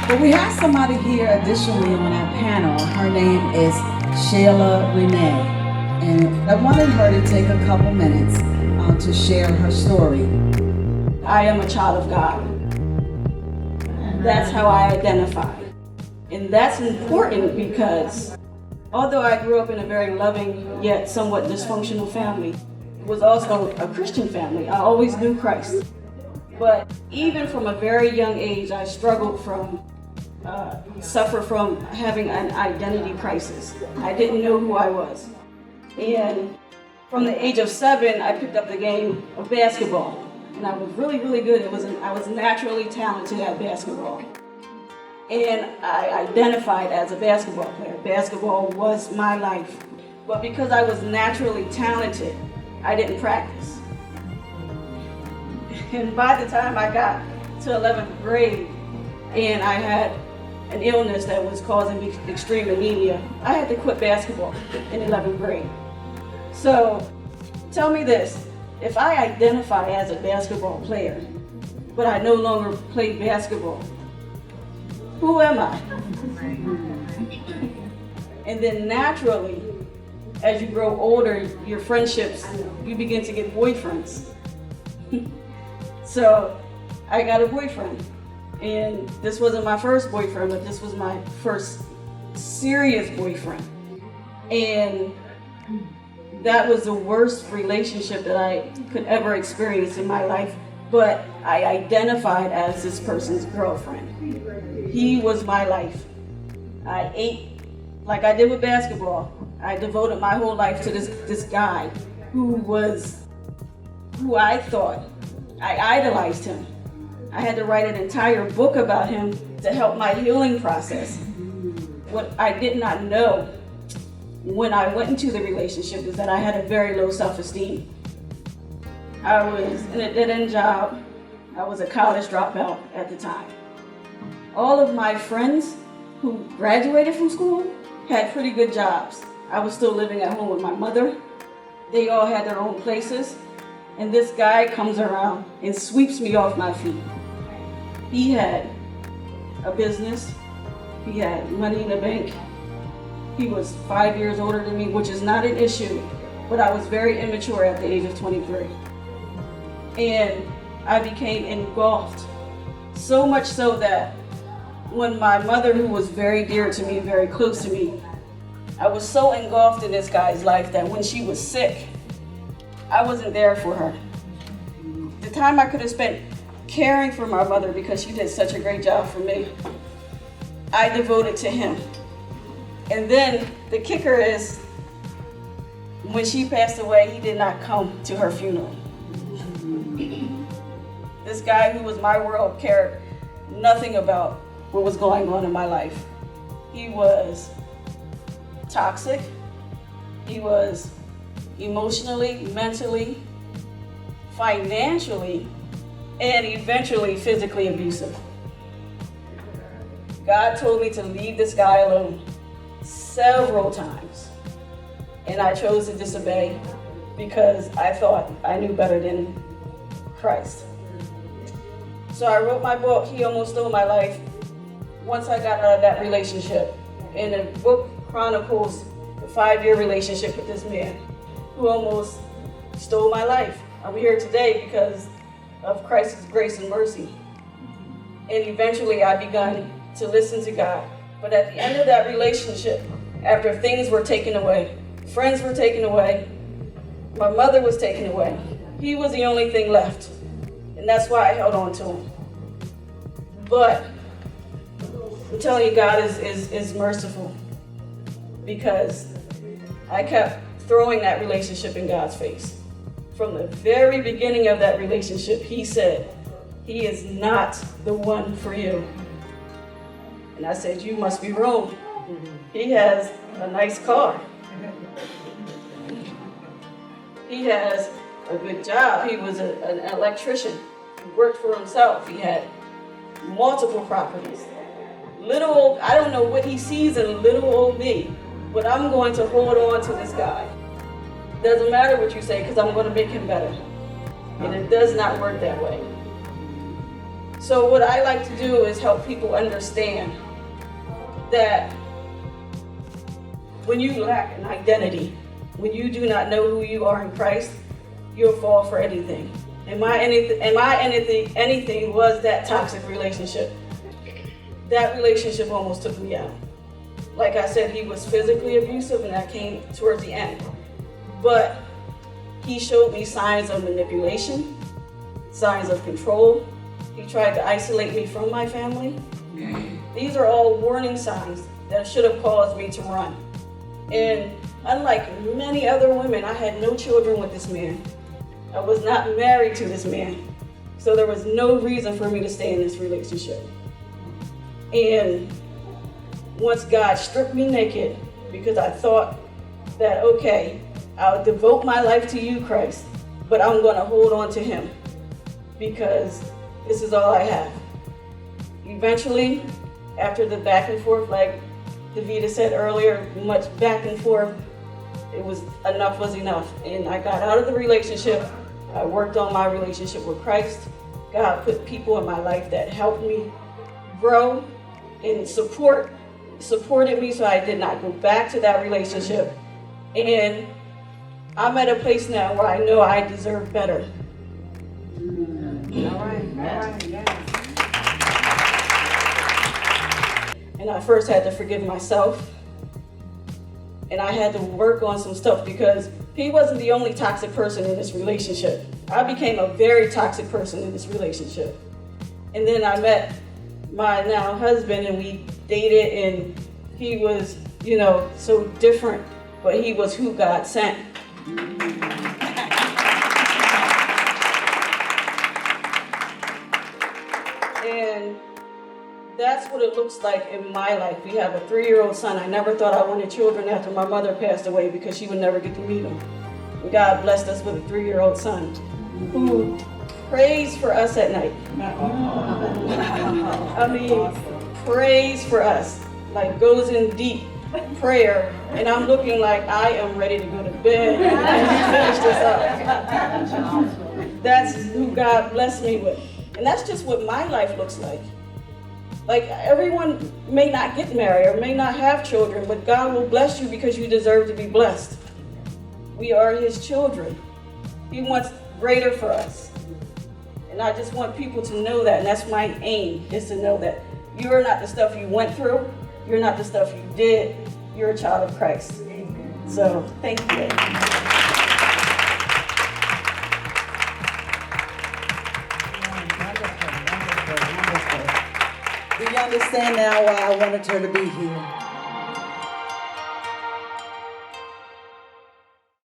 But we have somebody here additionally on our panel. Her name is Shayla Reneé. And I wanted her to take a couple minutes to share her story. I am a child of God. That's how I identify. And that's important because although I grew up in a very loving yet somewhat dysfunctional family, it was also a Christian family. I always knew Christ. But even from a very young age, I struggled suffer from having an identity crisis. I didn't know who I was. And from the age of 7, I picked up the game of basketball. And I was really, really good. I was naturally talented at basketball. And I identified as a basketball player. Basketball was my life. But because I was naturally talented, I didn't practice. And by the time I got to 11th grade and I had an illness that was causing me extreme anemia, I had to quit basketball in 11th grade. So tell me this, if I identify as a basketball player, but I no longer play basketball, who am I? And then naturally, as you grow older, your friendships, you begin to get boyfriends. So I got a boyfriend. And this wasn't my first boyfriend, but this was my first serious boyfriend. And that was the worst relationship that I could ever experience in my life. But I identified as this person's girlfriend. He was my life. I ate like I did with basketball. I devoted my whole life to this guy who I thought, I idolized him. I had to write an entire book about him to help my healing process. What I did not know when I went into the relationship is that I had a very low self-esteem. I was in a dead-end job. I was a college dropout at the time. All of my friends who graduated from school had pretty good jobs. I was still living at home with my mother. They all had their own places. And this guy comes around and sweeps me off my feet. He had a business. He had money in the bank. He was 5 years older than me, which is not an issue, but I was very immature at the age of 23. And I became engulfed, so much so that when my mother, who was very dear to me, very close to me, I was so engulfed in this guy's life that when she was sick, I wasn't there for her. The time I could have spent caring for my mother because she did such a great job for me, I devoted to him. And then the kicker is, when she passed away, he did not come to her funeral. This guy who was my world cared nothing about what was going on in my life. He was toxic. He was emotionally, mentally, financially, and eventually physically abusive. God told me to leave this guy alone several times, and I chose to disobey because I thought I knew better than Christ. So I wrote my book, He Almost Stole My Life, once I got out of that relationship. And the book chronicles the 5-year relationship with this man who almost stole my life. I'm here today because of Christ's grace and mercy. And eventually I begun to listen to God. But at the end of that relationship, after things were taken away, friends were taken away, my mother was taken away, he was the only thing left. And that's why I held on to him. But I'm telling you, God is merciful, because I kept throwing that relationship in God's face. From the very beginning of that relationship, he said, he is not the one for you. And I said, you must be wrong. He has a nice car. He has a good job. He was an electrician. He worked for himself. He had multiple properties. Little old, I don't know what he sees in little old me, but I'm going to hold on to this guy. Doesn't matter what you say, because I'm going to make him better. And it does not work that way. So what I like to do is help people understand that when you lack an identity, when you do not know who you are in Christ, you'll fall for anything. And my anything was that toxic relationship. That relationship almost took me out. Like I said, he was physically abusive, and that came towards the end. But he showed me signs of manipulation, signs of control. He tried to isolate me from my family. These are all warning signs that should have caused me to run. And unlike many other women, I had no children with this man. I was not married to this man. So there was no reason for me to stay in this relationship. And once God stripped me naked, because I thought that, okay, I'll devote my life to you, Christ, but I'm going to hold on to him because this is all I have. Eventually, after the back and forth, like Davida said earlier, much back and forth, it was enough was enough. And I got out of the relationship. I worked on my relationship with Christ. God put people in my life that helped me grow and supported me so I did not go back to that relationship. And I'm at a place now where I know I deserve better. All right, yes. And I first had to forgive myself. And I had to work on some stuff because he wasn't the only toxic person in this relationship. I became a very toxic person in this relationship. And then I met my now husband, and we dated, and he was, so different, but he was who God sent. And that's what it looks like in my life. We have a 3-year-old son. I never thought I wanted children after my mother passed away because she would never get to meet him. And God blessed us with a 3-year-old son who prays for us at night. I mean, prays for us, like goes in deep prayer. And I'm looking like I am ready to go to bed and finish this up. That's who God blessed me with. And that's just what my life looks like. Like, everyone may not get married or may not have children, but God will bless you because you deserve to be blessed. We are his children. He wants greater for us. And I just want people to know that, and that's my aim, is to know that you're not the stuff you went through, you're not the stuff you did, you're a child of Christ. So, thank you. Do you understand now why I wanted her to be here?